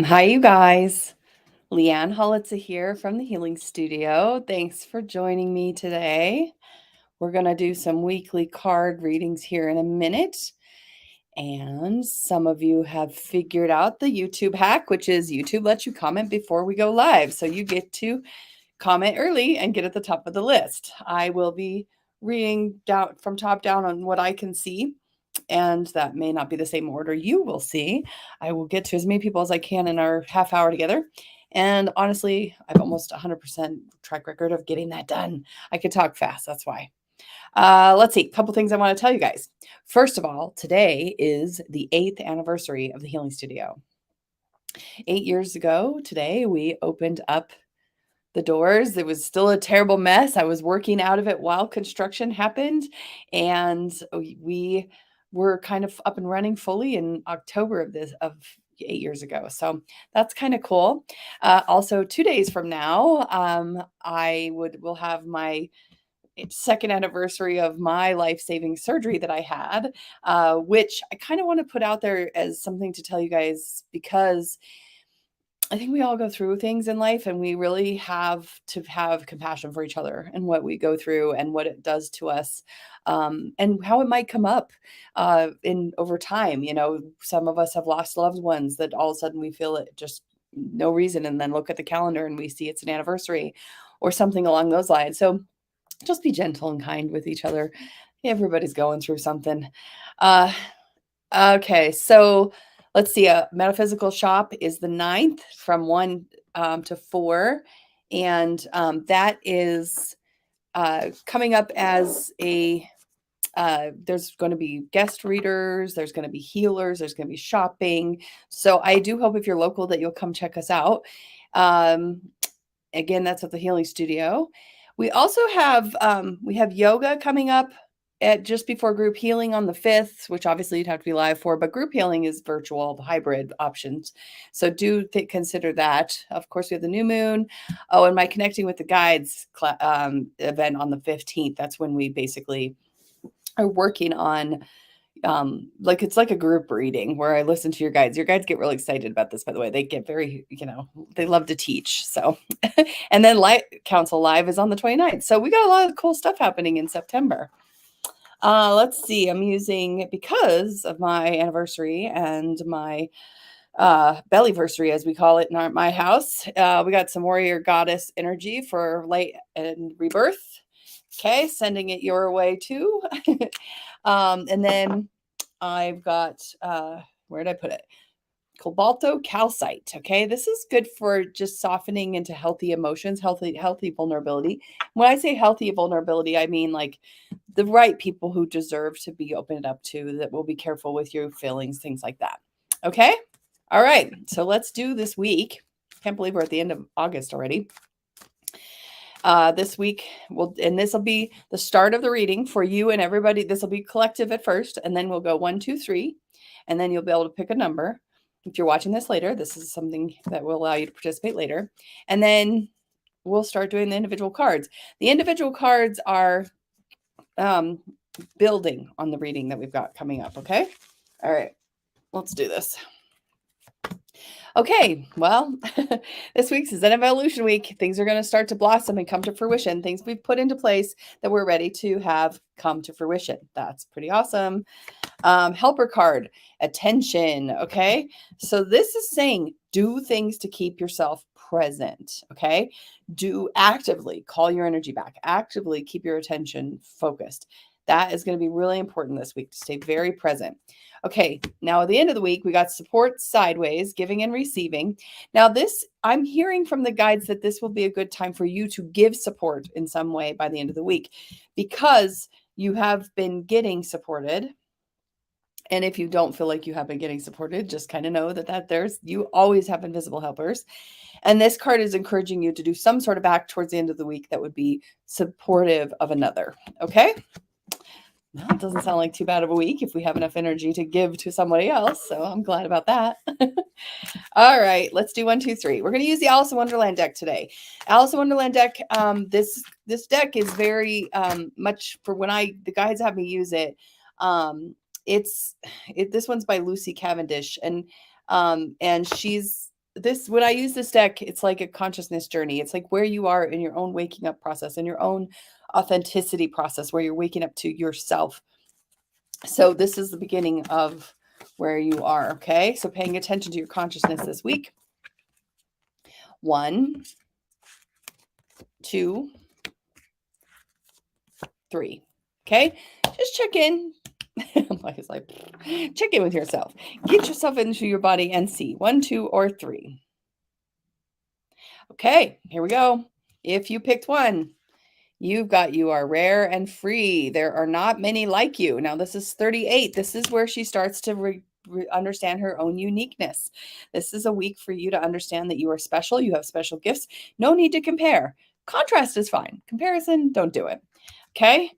Hi, you guys. Leanne Holitza here from the Healing Studio. Thanks for joining me today. We're going to do some weekly card readings here in a minute. And some of you have figured out the YouTube hack, which is YouTube lets you comment before we go live. So you get to comment early and get at the top of the list. I will be reading down from top down on what I can see, and that may not be the same order you will see. I will get to as many people as I can in our half hour together. And honestly, I have almost 100% track record of getting that done. I could talk fast, that's why. Let's see, a couple things I want to tell you guys. First of all, today is the 8th anniversary of the Healing Studio. 8 years ago today, we opened up the doors. It was still a terrible mess. I was working out of it while construction happened, and we were kind of up and running fully in October of 8 years ago. So that's kind of cool. Also, 2 days from now, will have my second anniversary of my life-saving surgery that I had, which I kind of want to put out there as something to tell you guys, because I think we all go through things in life, and we really have to have compassion for each other and what we go through and what it does to us, and how it might come up in over time. Some of us have lost loved ones that all of a sudden we feel it just no reason, and then look at the calendar and we see it's an anniversary or something along those lines. So just be gentle and kind with each other. Everybody's going through something. Uh, Okay, so let's see. A metaphysical shop is the 9th from 1 to 4. And that is coming up as there's going to be guest readers, there's going to be healers, there's going to be shopping. So I do hope if you're local that you'll come check us out. Um, Again, that's at the Healing Studio. We also have yoga coming up at just before group healing on the 5th, which obviously you'd have to be live for, but group healing is virtual, the hybrid options. So do consider that. Of course, we have the new moon. Oh, and my Connecting with the Guides event on the 15th. That's when we basically are working on it's like a group reading where I listen to your guides. Your guides get really excited about this, by the way. They get very, they love to teach. So, and then Council Live is on the 29th. So we got a lot of cool stuff happening in September. Let's see. I'm using, because of my anniversary and my bellyversary, as we call it in my house, we got some warrior goddess energy for light and rebirth. Okay, sending it your way too. And then I've got, where did I put it? Cobalto calcite. Okay, this is good for just softening into healthy emotions, healthy vulnerability. When I say healthy vulnerability, I mean like the right people who deserve to be opened up to, that will be careful with your feelings, things like that. Okay, all right. So let's do this week. Can't believe we're at the end of August already. This week, and this will be the start of the reading for you and everybody. This will be collective at first, and then we'll go 1, 2, 3, and then you'll be able to pick a number. If you're watching this later, this is something that will allow you to participate later. And then we'll start doing the individual cards. The individual cards are building on the reading that we've got coming up, okay? All right, let's do this. Okay, well, this week's is an evolution week. Things are going to start to blossom and come to fruition. Things we've put into place that we're ready to have come to fruition. That's pretty awesome. Helper card, attention. Okay, so this is saying do things to keep yourself present. Okay, do actively call your energy back, actively keep your attention focused. That is going to be really important this week, to stay very present. Okay, now at the end of the week, we got support sideways, giving and receiving. Now this, I'm hearing from the guides that this will be a good time for you to give support in some way by the end of the week, because you have been getting supported. And if you don't feel like you have been getting supported, just kind of know that you always have invisible helpers. And this card is encouraging you to do some sort of act towards the end of the week that would be supportive of another. Okay. Well, it doesn't sound like too bad of a week if we have enough energy to give to somebody else. So I'm glad about that. All right, let's do 1, 2, 3. We're going to use the Alice in Wonderland deck today. Alice in Wonderland deck. This deck is very much for when the guides have me use it. This one's by Lucy Cavendish, and she's when I use this deck, it's like a consciousness journey. It's like where you are in your own waking up process and your own authenticity process, where you're waking up to yourself. So this is the beginning of where you are. Okay. So paying attention to your consciousness this week. 1, 2, 3. Okay. Just check in. It's like, check in with yourself. Get yourself into your body and see 1, 2, or 3. Okay, here we go. If you picked 1, you are rare and free. There are not many like you. Now, this is 38. This is where she starts to understand her own uniqueness. This is a week for you to understand that you are special. You have special gifts. No need to compare. Contrast is fine. Comparison, don't do it. Okay.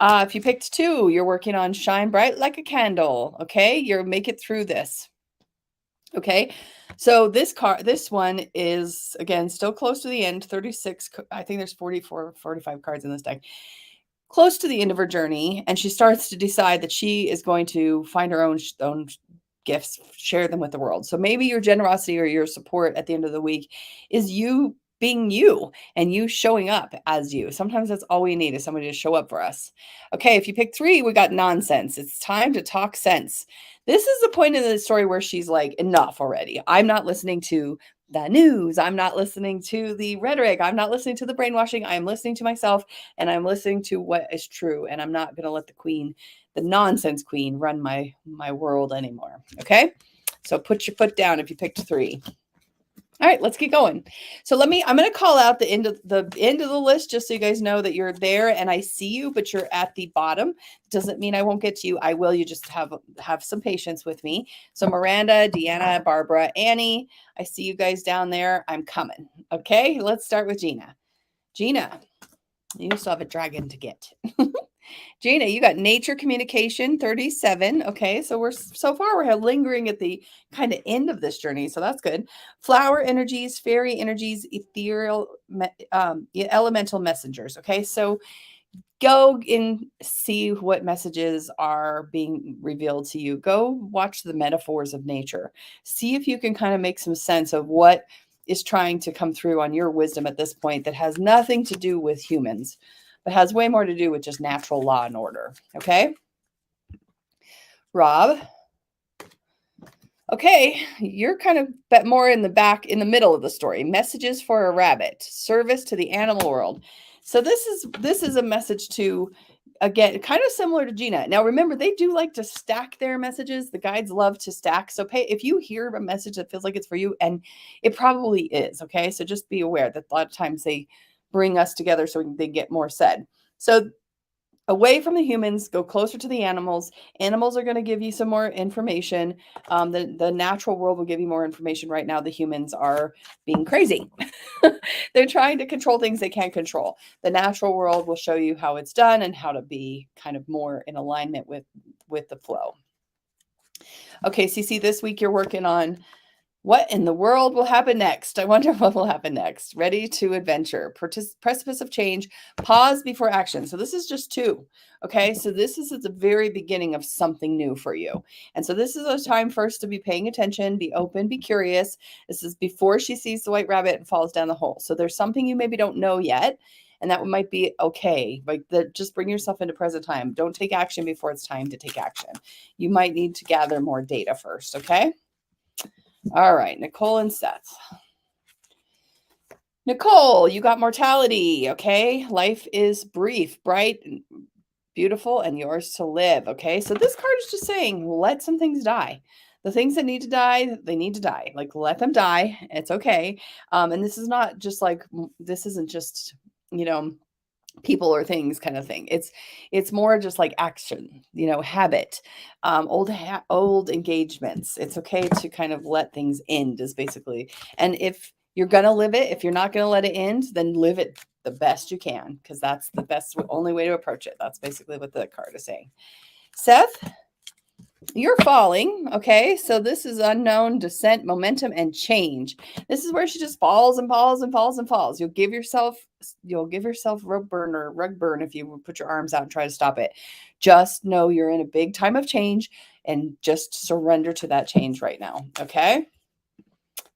If you picked 2, you're working on shine bright like a candle. Okay. You'll make it through this. Okay. So this one is, again, still close to the end, 36. I think there's 44, 45 cards in this deck. Close to the end of her journey, and she starts to decide that she is going to find her own gifts, share them with the world. So maybe your generosity or your support at the end of the week is you being you and you showing up as you. Sometimes that's all we need, is somebody to show up for us. Okay, if you pick 3, we got nonsense. It's time to talk sense. This is the point in the story where she's like, enough already. I'm not listening to the news. I'm not listening to the rhetoric. I'm not listening to the brainwashing. I'm listening to myself, and I'm listening to what is true. And I'm not going to let the nonsense queen, run my world anymore. Okay. So put your foot down if you picked 3. All right, let's get going. So I'm going to call out the end of the list, just so you guys know that you're there and I see you, but you're at the bottom. Doesn't mean I won't get to you. I will. You just have some patience with me. So Miranda, Deanna, Barbara, Annie, I see you guys down there. I'm coming. Okay, let's start with Gina. Gina, you still have a dragon to get. Gina, you got nature communication 37. Okay, so we're lingering at the kind of end of this journey, so that's good. Flower energies, fairy energies, ethereal, elemental messengers. Okay, so go and see what messages are being revealed to you. Go watch the metaphors of nature. See if you can kind of make some sense of what is trying to come through on your wisdom at this point that has nothing to do with humans, but has way more to do with just natural law and order. Okay. Rob. Okay, you're kind of more in the middle of the story. Messages for a rabbit, service to the animal world. So this is a message to, again, kind of similar to Gina. Now remember, they do like to stack their messages. The guides love to stack. So if you hear a message that feels like it's for you, and it probably is, okay? So just be aware that a lot of times they bring us together so they get more said. So away from the humans, go closer to the animals. Animals are going to give you some more information. The natural world will give you more information. Right now, the humans are being crazy. They're trying to control things they can't control. The natural world will show you how it's done and how to be kind of more in alignment with the flow. Okay, Cece, this week you're working on what in the world will happen next? I wonder what will happen next. Ready to adventure. Precipice of change. Pause before action. So this is just 2. Okay. So this is at the very beginning of something new for you. And so this is a time first to be paying attention, be open, be curious. This is before she sees the white rabbit and falls down the hole. So there's something you maybe don't know yet. And that might be okay. Like just bring yourself into present time. Don't take action before it's time to take action. You might need to gather more data first. Okay. All right, Nicole and Seth. Nicole, you got mortality, okay? Life is brief, bright, beautiful, and yours to live, okay? So this card is just saying, let some things die. The things that need to die, they need to die. Like, let them die. It's okay. And this is not just like, this isn't just, people or things kind of thing. It's more just like action, habit, old engagements. It's okay to kind of let things end, is basically. And if you're gonna live it, if you're not gonna let it end, then live it the best you can, because that's the only way to approach it. That's basically what the card is saying. Seth, you're falling. Okay. So this is unknown, descent, momentum, and change. This is where she just falls and falls and falls and falls. You'll give yourself rug burn if you put your arms out and try to stop it. Just know you're in a big time of change and just surrender to that change right now. Okay.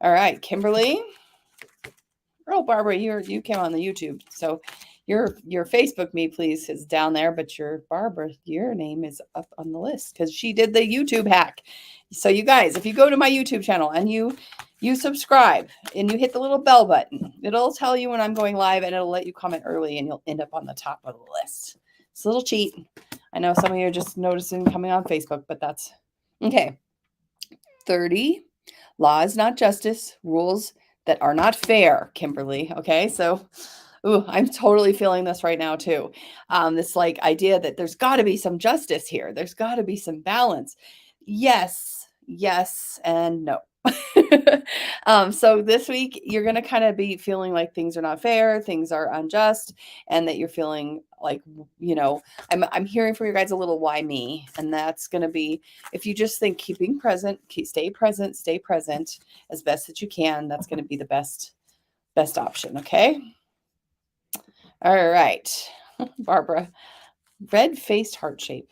All right, Kimberly. Oh, Barbara, you came on the YouTube, so your Facebook me please is down there, but your Barbara, your name is up on the list because she did the YouTube hack. So you guys, if you go to my YouTube channel and you subscribe and you hit the little bell button, it'll tell you when I'm going live and it'll let you comment early and you'll end up on the top of the list. It's a little cheat. I know some of you are just noticing coming on Facebook, but that's okay. 30. Law is not justice. Rules that are not fair, Kimberly. Okay, so I'm totally feeling this right now too. This like idea that there's got to be some justice here. There's got to be some balance. Yes, yes, and no. So this week you're going to kind of be feeling like things are not fair, things are unjust, and that you're feeling like, I'm hearing from you guys a little why me, and that's going to be if you just think keeping present, stay present as best that you can. That's going to be the best option. Okay. All right, Barbara, red-faced heart shape.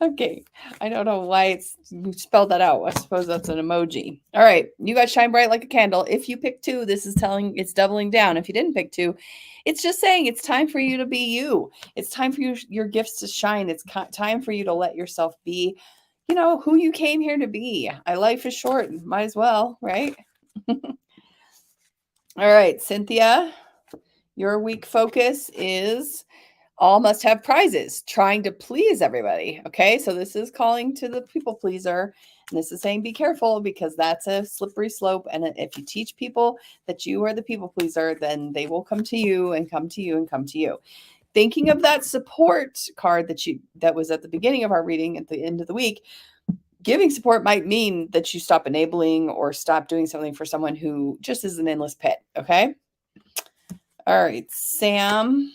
Okay, I don't know why you spelled that out. I suppose that's an emoji. All right, you guys shine bright like a candle. If you pick 2, this is telling it's doubling down. If you didn't pick 2, it's just saying it's time for you to be you. It's time for your gifts to shine. It's time for you to let yourself be, who you came here to be. Life is short. Might as well, right? All right, Cynthia, your week focus is all must have prizes, trying to please everybody. Okay, so this is calling to the people pleaser. And this is saying be careful because that's a slippery slope. And if you teach people that you are the people pleaser, then they will come to you and come to you and come to you. Thinking of that support card that was at the beginning of our reading at the end of the week, giving support might mean that you stop enabling or stop doing something for someone who just is an endless pit. Okay. All right, Sam.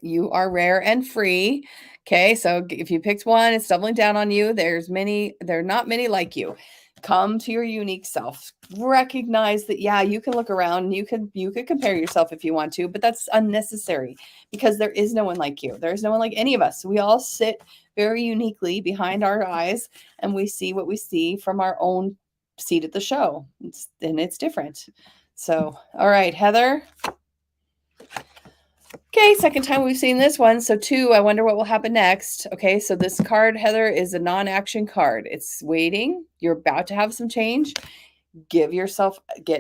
You are rare and free. Okay, so if you picked one, it's doubling down on you. There are not many like you. Come to your unique self. Recognize that, yeah, you can look around. You could compare yourself if you want to, but that's unnecessary because there is no one like you. There is no one like any of us. We all sit very uniquely behind our eyes and we see what we see from our own seat at the show. It's different. So, all right, Heather. Okay, second time we've seen this one. So 2, I wonder what will happen next. Okay, so this card, Heather, is a non-action card. It's waiting. You're about to have some change. Get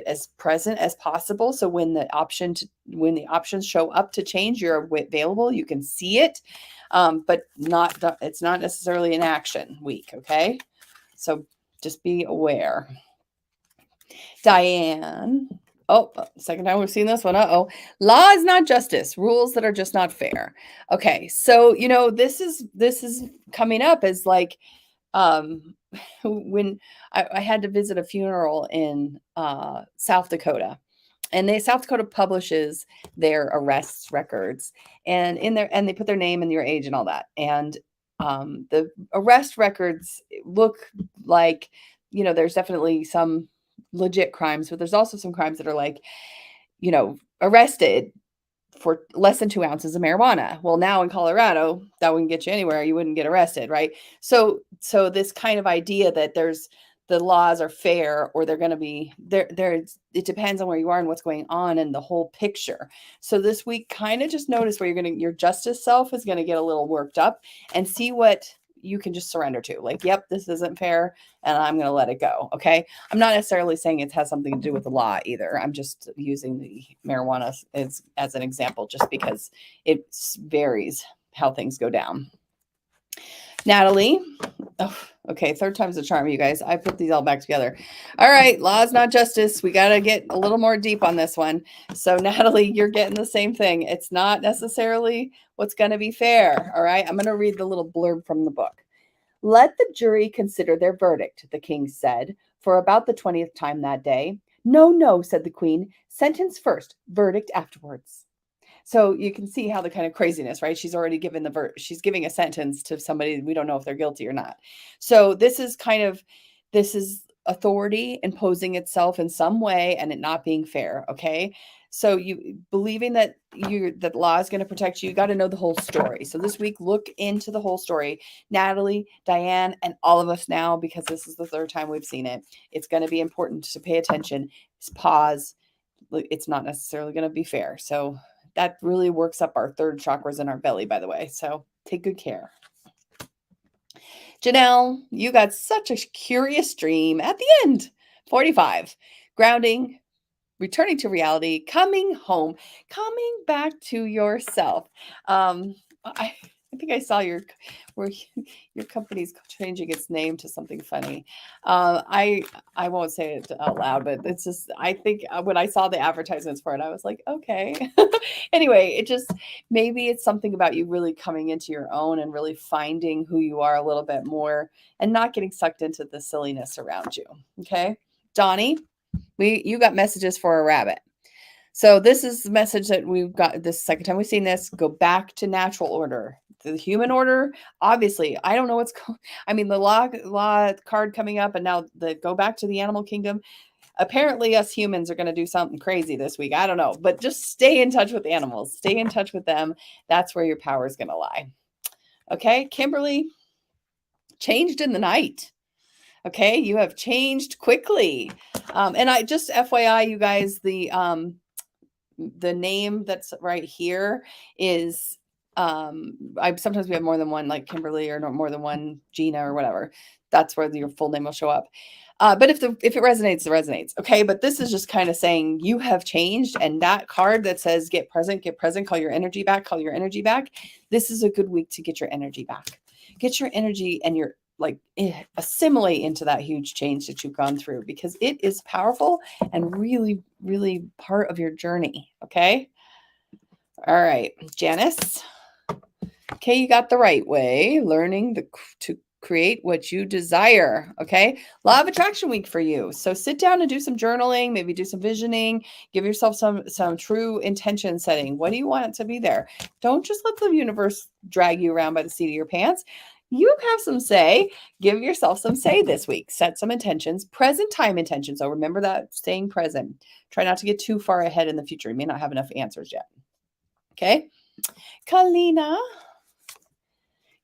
as present as possible. So when the options show up to change, you're available. You can see it, but it's not necessarily an action week. Okay, so just be aware. Diane. Oh, second time we've seen this one. Law is not justice. Rules that are just not fair. Okay, so this is coming up as like when I had to visit a funeral in South Dakota, and South Dakota publishes their arrest records, and they put their name and your age and all that, and the arrest records look like there's definitely some legit crimes, but there's also some crimes that are like, arrested for less than 2 ounces of marijuana. Well, now in Colorado, that wouldn't get you anywhere. You wouldn't get arrested, right? So this kind of idea that the laws are fair or they're going to be there. It depends on where you are and what's going on and the whole picture. So this week, kind of just notice where your justice self is going to get a little worked up and see what you can just surrender to. Like, yep, this isn't fair and I'm going to let it go. Okay. I'm not necessarily saying it has something to do with the law either. I'm just using the marijuana as an example, just because it varies how things go down. Natalie. Oh, okay. 3rd time's the charm, you guys. I put these all back together. All right. Law is not justice. We got to get a little more deep on this one. So Natalie, you're getting the same thing. It's not necessarily what's going to be fair. All right. I'm going to read the little blurb from the book. Let the jury consider their verdict, the king said, for about the 20th time that day. No, no, said the queen. Sentence first, verdict afterwards. So you can see how the kind of craziness, right? She's already given she's giving a sentence to somebody. We don't know if they're guilty or not. So this is authority imposing itself in some way and it not being fair. Okay. So you believing that that law is going to protect you got to know the whole story. So this week, look into the whole story. Natalie, Diane, and all of us now, because this is the third time we've seen it, it's going to be important to pay attention, pause. It's not necessarily going to be fair. So that really works up our third chakras in our belly, by the way. So take good care. Janelle, you got such a curious dream at the end. 45. Grounding, returning to reality, coming home, coming back to yourself. I think I saw your company's changing its name to something funny. I won't say it out loud, but it's just I think when I saw the advertisements for it, I was like, okay. Anyway, it just maybe it's something about you really coming into your own and really finding who you are a little bit more and not getting sucked into the silliness around you. Okay, Donnie, you got messages for a rabbit. So this is the message that we've got this second time we've seen this. Go back to natural order. The human order, obviously, I don't know what's going. I mean, the law card coming up, and now the go back to the animal kingdom. Apparently, us humans are going to do something crazy this week. I don't know, but just stay in touch with animals. Stay in touch with them. That's where your power is going to lie. Okay, Kimberly, changed in the night. Okay, you have changed quickly. And I just FYI, you guys, the name that's right here is sometimes we have more than one, like Kimberly, or more than one Gina or whatever. That's where your full name will show up. But if it resonates, it resonates. Okay. But this is just kind of saying you have changed. And that card that says get present, call your energy back, This is a good week to get your energy back. Get your energy and your assimilate into that huge change that you've gone through, because it is powerful and really, really part of your journey. Okay. All right, Janice. Okay, you got the right way. Learning to create what you desire. Okay, law of attraction week for you. So sit down and do some journaling, maybe do some visioning, give yourself some true intention setting. What do you want to be there? Don't just let the universe drag you around by the seat of your pants. You have some say. Give yourself some say this week. Set some intentions, present time intentions. So remember that, staying present. Try not to get too far ahead in the future. You may not have enough answers yet. Okay, Kalina,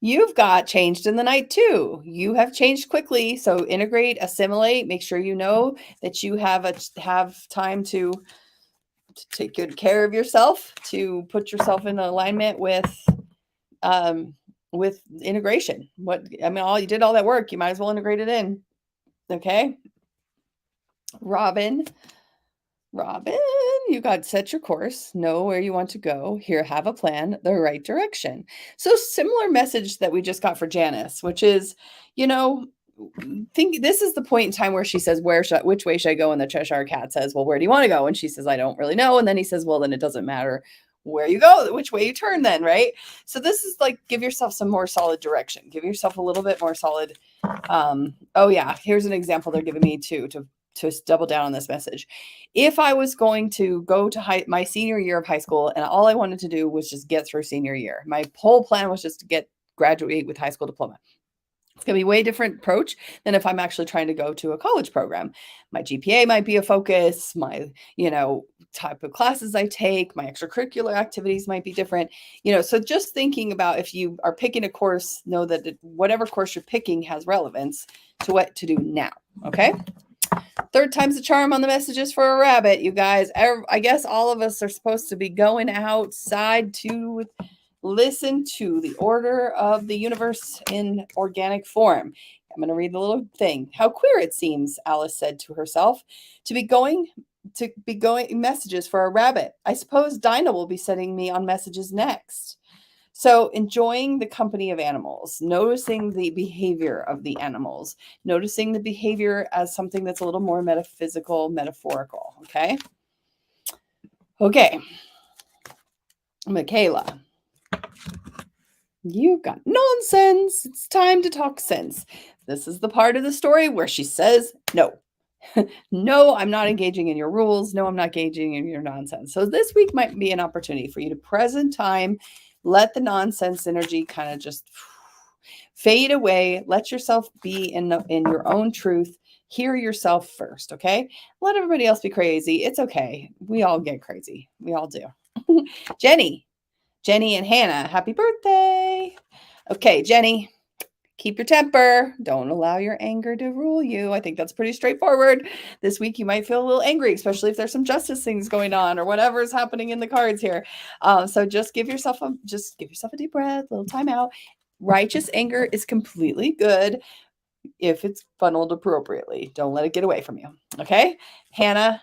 you've got changed in the night too. You have changed quickly. So integrate, assimilate, make sure you know that you have time to take good care of yourself, to put yourself in alignment with integration. All you did all that work, you might as well integrate it in. Okay. Robin, you got set your course, know where you want to go. Here, have a plan, the right direction. So similar message that we just got for Janice, which is, think this is the point in time where she says, which way should I go? And the Cheshire Cat says, well, where do you want to go? And she says, I don't really know. And then he says, well, then it doesn't matter where you go, which way you turn then, right? So this is like, give yourself some more solid direction. Give yourself a little bit more solid. Oh yeah, here's an example they're giving me too, to double down on this message. If I was going to go to my senior year of high school and all I wanted to do was just get through senior year, my whole plan was just to graduate with high school diploma. It's going to be a way different approach than if I'm actually trying to go to a college program. My GPA might be a focus, my, type of classes I take, my extracurricular activities might be different, so just thinking about if you are picking a course, know that whatever course you're picking has relevance to what to do now. Okay. Third time's the charm on the messages for a rabbit, you guys. I guess all of us are supposed to be going outside to listen to the order of the universe in organic form. I'm going to read the little thing. How queer it seems, Alice said to herself, to be going messages for a rabbit. I suppose Dinah will be sending me on messages next. So enjoying the company of animals, noticing the behavior of the animals, noticing the behavior as something that's a little more metaphysical, metaphorical. Okay. Okay. Michaela, you got nonsense. It's time to talk sense. This is the part of the story where she says no. No, I'm not engaging in your rules. No, I'm not engaging in your nonsense. So this week might be an opportunity for you to present time, let the nonsense energy kind of just fade away. Let yourself be in your own truth. Hear yourself first, okay? Let everybody else be crazy. It's okay. We all get crazy. We all do. Jenny and Hannah, happy birthday. Okay, Jenny, keep your temper. Don't allow your anger to rule you. I think that's pretty straightforward. This week you might feel a little angry, especially if there's some justice things going on or whatever is happening in the cards here. So just give yourself a deep breath, a little time out. Righteous anger is completely good if it's funneled appropriately. Don't let it get away from you. Okay, Hannah,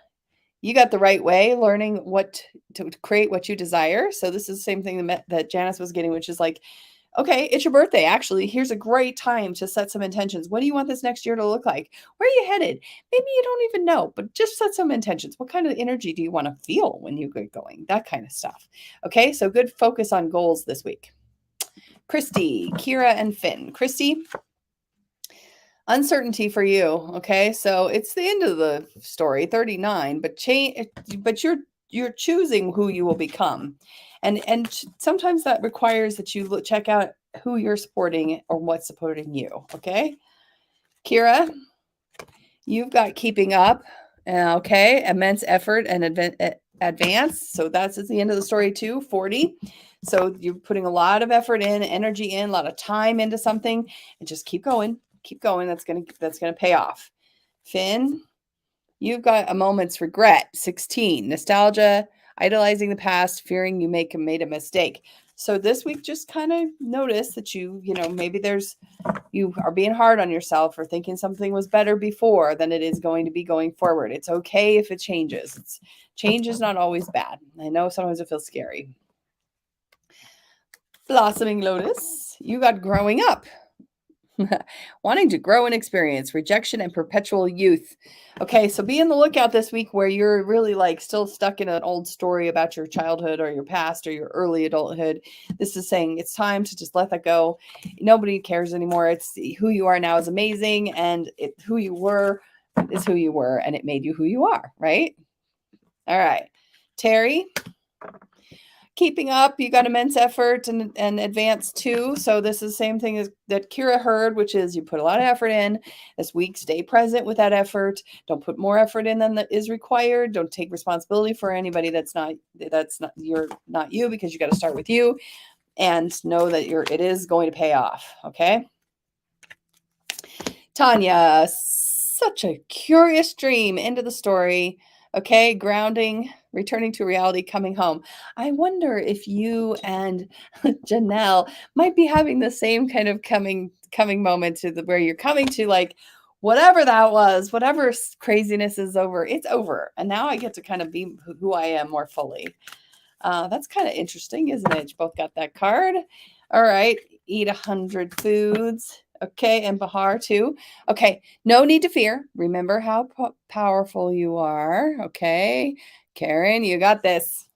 you got the right way, learning what to create what you desire. So this is the same thing that Janice was getting, which is like, okay, it's your birthday. Actually, here's a great time to set some intentions. What do you want this next year to look like? Where are you headed? Maybe you don't even know, but just set some intentions. What kind of energy do you want to feel when you get going? That kind of stuff. Okay, so good focus on goals this week. Christy, Kira, and Finn. Christy, uncertainty for you. Okay, so it's the end of the story, 39, but you're choosing who you will become, and sometimes that requires that you check out who you're supporting or what's supporting you. Okay, Kira, you've got keeping up. Okay, immense effort and advance. So that's at the end of the story too. 40. So you're putting a lot of effort in, energy in, a lot of time into something, and just keep going. Keep going. That's gonna pay off. Finn, you've got a moment's regret. 16. Nostalgia, idolizing the past, fearing you made a mistake. So this week, just kind of notice that maybe you are being hard on yourself or thinking something was better before than it is going to be going forward. It's okay if it changes. Change is not always bad. I know sometimes it feels scary. Blossoming Lotus, you got growing up. Wanting to grow in experience, rejection, and perpetual youth. Okay, so be on the lookout this week where you're really like still stuck in an old story about your childhood or your past or your early adulthood. This is saying it's time to just let that go. Nobody cares anymore. It's who you are now is amazing, and who you were is who you were, and it made you who you are, right? All right. Terry, keeping up, you got immense effort and advance too. So this is the same thing as that Kira heard, which is you put a lot of effort in this week. Stay present with that effort. Don't put more effort in than that is required. Don't take responsibility for anybody that's not you, because you got to start with you, and know that it is going to pay off. Okay. Tanya, such a curious dream. End of the story. Okay, grounding, returning to reality, coming home. I wonder if you and Janelle might be having the same kind of coming moment to where you're coming to, like, whatever that was, whatever craziness is over, it's over. And now I get to kind of be who I am more fully. That's kind of interesting, isn't it? You both got that card. All right, eat 100 foods. Okay, and Bahar too. Okay, no need to fear. Remember how powerful you are. Okay, Karen, you got this.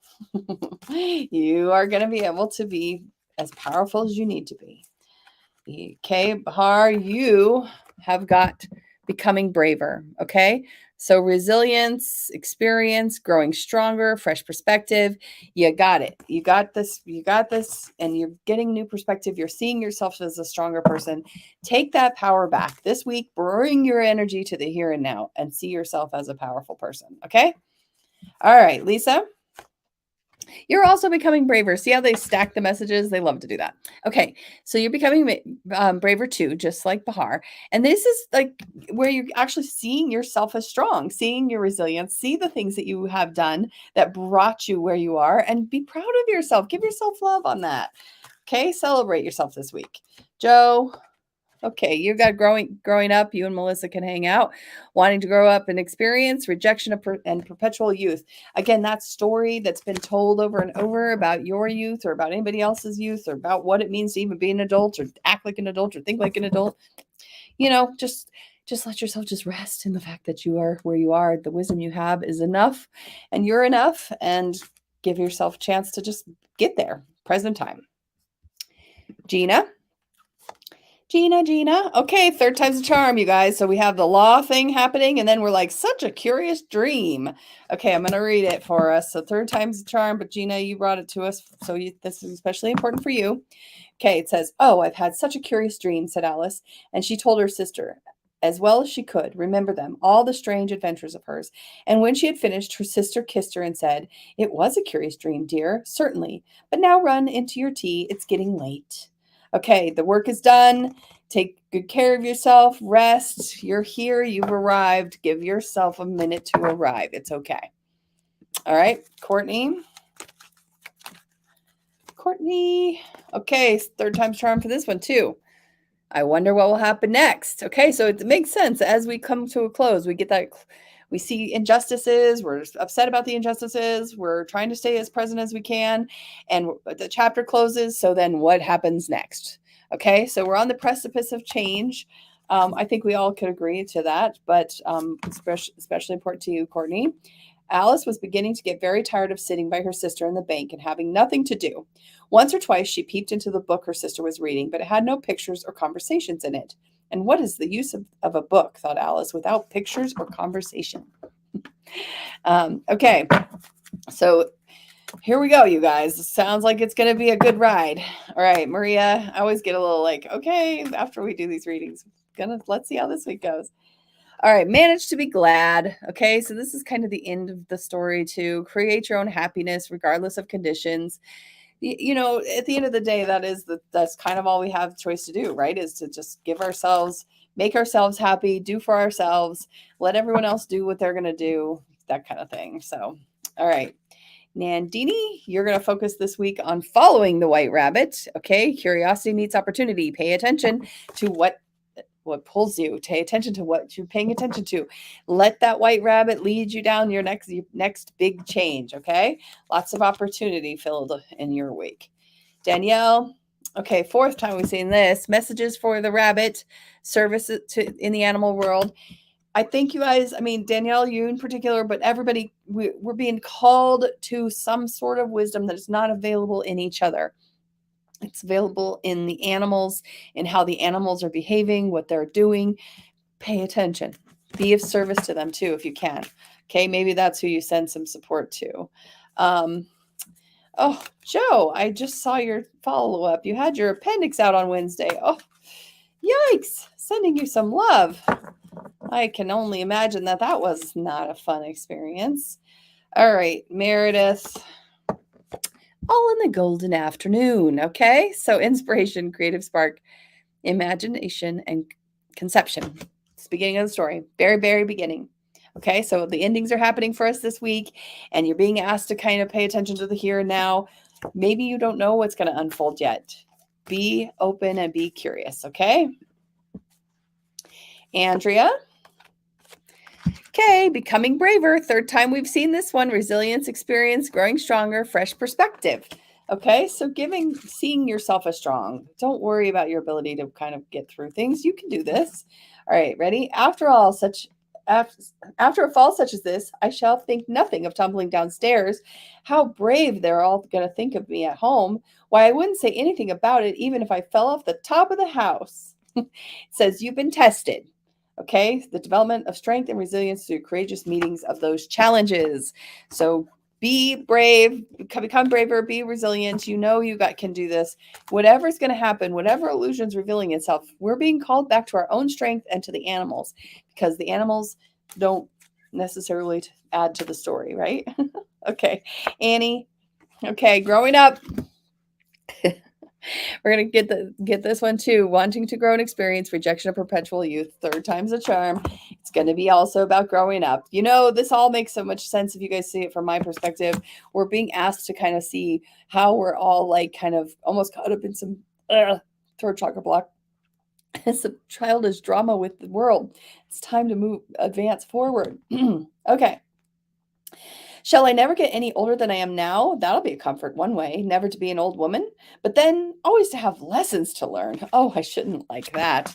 You are going to be able to be as powerful as you need to be. Okay, Bahar, you have got becoming braver. Okay, so resilience, experience, growing stronger, fresh perspective. You got it. You got this. You got this. And you're getting new perspective. You're seeing yourself as a stronger person. Take that power back this week. Bring your energy to the here and now and see yourself as a powerful person. Okay. All right, Lisa. You're also becoming braver. See how they stack the messages? They love to do that. Okay, so you're becoming braver too, just like Bahar. And this is like where you're actually seeing yourself as strong, seeing your resilience, see the things that you have done that brought you where you are, and be proud of yourself. Give yourself love on that. Okay, celebrate yourself this week. Joe. Okay, you got growing up. You and Melissa can hang out. Wanting to grow up and experience rejection and perpetual youth. Again, that story that's been told over and over about your youth or about anybody else's youth or about what it means to even be an adult or act like an adult or think like an adult. Just let yourself just rest in the fact that you are where you are. The wisdom you have is enough, and you're enough. And give yourself a chance to just get there. Present time. Gina. Okay, third time's a charm, you guys. So we have the law thing happening, and then we're like, such a curious dream. Okay, I'm going to read it for us. So third time's a charm, but Gina, you brought it to us. So this is especially important for you. Okay, it says, "Oh, I've had such a curious dream," said Alice. And she told her sister. as well as she could, remember them, all the strange adventures of hers. And when she had finished, her sister kissed her and said, "It was a curious dream, dear, certainly. But now run into your tea. It's getting late." Okay, the work is done. Take good care of yourself. Rest. You're here. You've arrived. Give yourself a minute to arrive. It's okay. All right, Courtney. Courtney. Okay, third time's charm for this one, too. I wonder what will happen next. Okay, so it makes sense as we come to a close. We get that, we see injustices. We're upset about the injustices. We're trying to stay as present as we can. And the chapter closes. So then what happens next? Okay, so we're on the precipice of change. I think we all could agree to that, but especially important to you, Courtney. Alice was beginning to get very tired of sitting by her sister in the bank and having nothing to do. Once or twice she peeped into the book her sister was reading, but it had no pictures or conversations in it. And what is the use of a book, thought Alice, without pictures or conversation? Okay, so here we go, you guys. Sounds like it's going to be a good ride. All right, Maria, I always get a little like, okay, after we do these readings, let's see how this week goes. All right, manage to be glad. Okay, so this is kind of the end of the story too. Create your own happiness regardless of conditions. You know, at the end of the day, that's kind of all we have choice to do, right? Is to just make ourselves happy, do for ourselves, let everyone else do what they're going to do, that kind of thing. So, all right. Nandini, you're going to focus this week on following the white rabbit. Okay, curiosity meets opportunity. Pay attention to what pulls you. Pay attention to what you're paying attention to. Let that white rabbit lead you down your next big change. Okay, lots of opportunity filled in your week. Danielle, okay, fourth time we've seen this. Messages for the rabbit, service in the animal world. I think you guys, I mean, Danielle, you in particular, but everybody, we're being called to some sort of wisdom that is not available in each other. It's available in the animals, in how the animals are behaving, what they're doing. Pay attention. Be of service to them too, if you can. Okay, maybe that's who you send some support to. Oh, Joe, I just saw your follow-up. You had your appendix out on Wednesday. Oh, yikes. Sending you some love. I can only imagine that was not a fun experience. All right, Meredith. All in the golden afternoon. Okay, so inspiration, creative spark, imagination, and conception. It's the beginning of the story. Very, very beginning. Okay, so the endings are happening for us this week, and you're being asked to kind of pay attention to the here and now. Maybe you don't know what's going to unfold yet. Be open and be curious, okay? Andrea? Okay, becoming braver. Third time we've seen this one. Resilience, experience, growing stronger, fresh perspective. Okay, so seeing yourself as strong. Don't worry about your ability to kind of get through things. You can do this. All right, ready? After a fall such as this, I shall think nothing of tumbling downstairs. How brave they're all going to think of me at home. Why, I wouldn't say anything about it even if I fell off the top of the house. It says you've been tested. Okay, the development of strength and resilience through courageous meetings of those challenges. So be brave, become braver, be resilient. You know you can do this. Whatever's going to happen, whatever illusion's revealing itself, we're being called back to our own strength and to the animals, because the animals don't necessarily add to the story, right? Okay, Annie. Okay, growing up. We're going to get this one too. Wanting to grow and experience, rejection of perpetual youth. Third time's a charm. It's going to be also about growing up. You know, this all makes so much sense if you guys see it from my perspective. We're being asked to kind of see how we're all like kind of almost caught up in some third chakra block. Some childish drama with the world. It's time to advance forward. Okay. Shall I never get any older than I am now? That'll be a comfort one way, never to be an old woman, but then always to have lessons to learn. Oh, I shouldn't like that.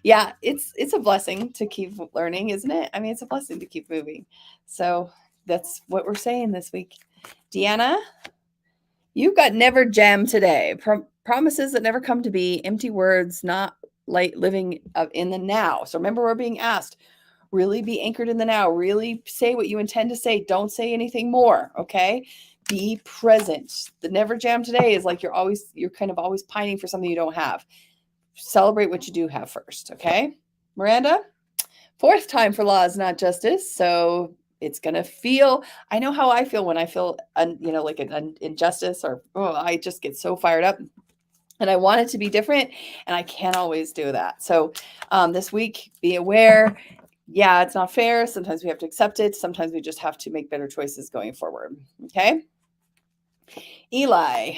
Yeah, it's a blessing to keep learning, isn't it? I mean, it's a blessing to keep moving. So that's what we're saying this week. Deanna, you've got never jam today. Promises that never come to be, empty words, not like living in the now. So remember, we're being asked, really be anchored in the now. Really say what you intend to say. Don't say anything more, okay? Be present. The never jam today is like you're kind of always pining for something you don't have. Celebrate what you do have first, okay? Miranda? Fourth time for law is not justice. So it's going to feel, I know how I feel when I feel, like an injustice or, I just get so fired up and I want it to be different. And I can't always do that. So this week, be aware. Yeah, it's not fair. Sometimes we have to accept it. Sometimes we just have to make better choices going forward. Okay. Eli,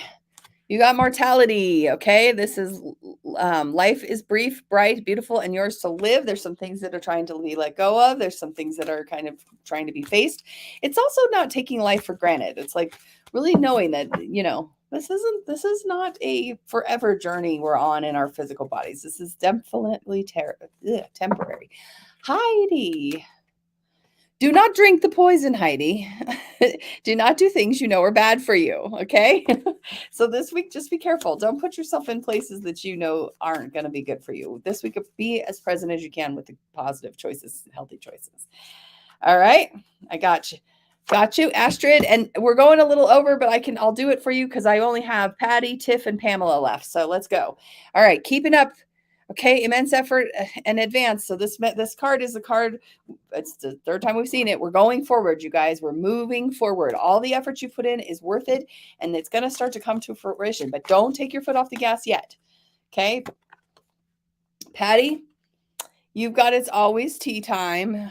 you got mortality. Okay. This is life is brief, bright, beautiful, and yours to live. There's some things that are trying to be let go of. There's some things that are kind of trying to be faced. It's also not taking life for granted. It's like really knowing that, this is not a forever journey we're on in our physical bodies. This is definitely temporary. Heidi. Do not drink the poison, Heidi. Do not do things you know are bad for you. Okay. So this week, just be careful. Don't put yourself in places that you know aren't going to be good for you. This week, be as present as you can with the positive choices, healthy choices. All right. I got you. Got you, Astrid. And we're going a little over, but I'll do it for you because I only have Patty, Tiff, and Pamela left. So let's go. All right. Keeping up. Okay, immense effort and advance. So this card is a card. It's the third time we've seen it. We're going forward, you guys. We're moving forward. All the effort you put in is worth it, and it's going to start to come to fruition. But don't take your foot off the gas yet. Okay, Patty, you've got it's always tea time.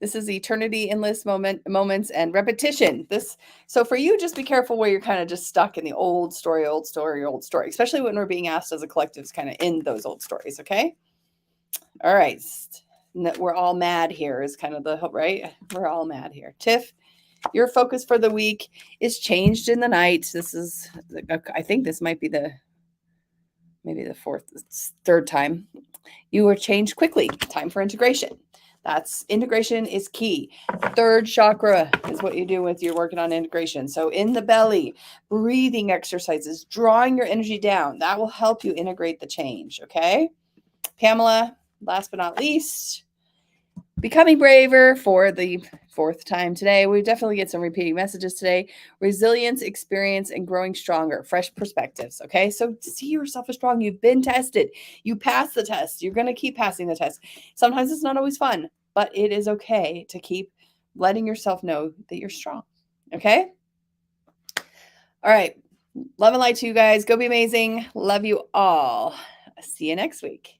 This is eternity, endless moments, and repetition. So for you, just be careful where you're kind of just stuck in the old story, especially when we're being asked as a collective to kind of end those old stories, okay? All right. We're all mad here is kind of the hope, right? We're all mad here. Tiff, your focus for the week is changed in the night. I think this might be maybe the third time. You were changed quickly. Time for integration. Integration is key. Third chakra is what you do with you're working on integration. So in the belly, breathing exercises, drawing your energy down. That will help you integrate the change. Okay. Pamela, last but not least, becoming braver for the fourth time today. We definitely get some repeating messages today. Resilience, experience, and growing stronger. Fresh perspectives. Okay. So see yourself as strong. You've been tested. You passed the test. You're going to keep passing the test. Sometimes it's not always fun, but it is okay to keep letting yourself know that you're strong. Okay. All right. Love and light to you guys. Go be amazing. Love you all. See you next week.